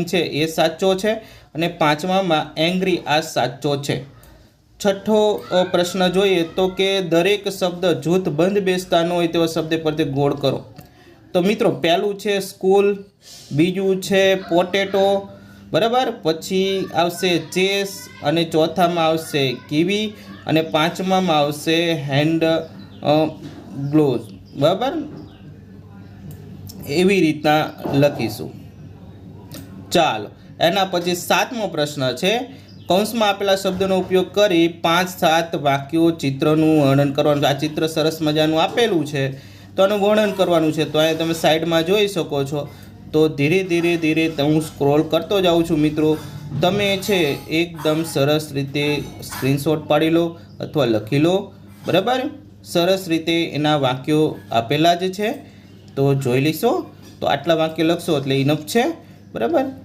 છે એ સાચો છે અને પાંચમામાં એંગ્રી આ સાચો છે। છઠ્ઠો પ્રશ્ન જોઈએ તો કે દરેક શબ્દ જૂથ બંધ બેસતા ન હોય તેવા શબ્દ પરથી ગોળ કરો। તો મિત્રો પહેલું છે સ્કૂલ, બીજું છે પોટેટો, બરાબર, પછી આવશે ચેસ અને ચોથામાં આવશે કીવી અને પાંચમામાં આવશે હેન્ડ ગ્લોવ્સ, બરાબર, એવી રીતના લખીશું। ચાલો એના પછી સાતમો પ્રશ્ન છે કૌંસમાં આપેલા શબ્દોનો ઉપયોગ કરી 5-7 વાક્યો ચિત્રનું વર્ણન કરવાનું। આ ચિત્ર સરસ મજાનું આપેલું છે તો આનું વર્ણન કરવાનું છે। તો અહીંયા તમે સાઈડમાં જોઈ શકો છો। તો ધીરે ધીરે હું સ્ક્રોલ કરતો જાઉં છું મિત્રો। તમે છે એકદમ સરસ રીતે સ્ક્રીનશોટ પાડી લો અથવા લખી લો, બરાબર। સરસ રીતે એના વાક્યો આપેલા જ છે તો જોઈ લેશો। તો આટલા વાક્ય લખશો એટલે ઇનફ છે, બરાબર।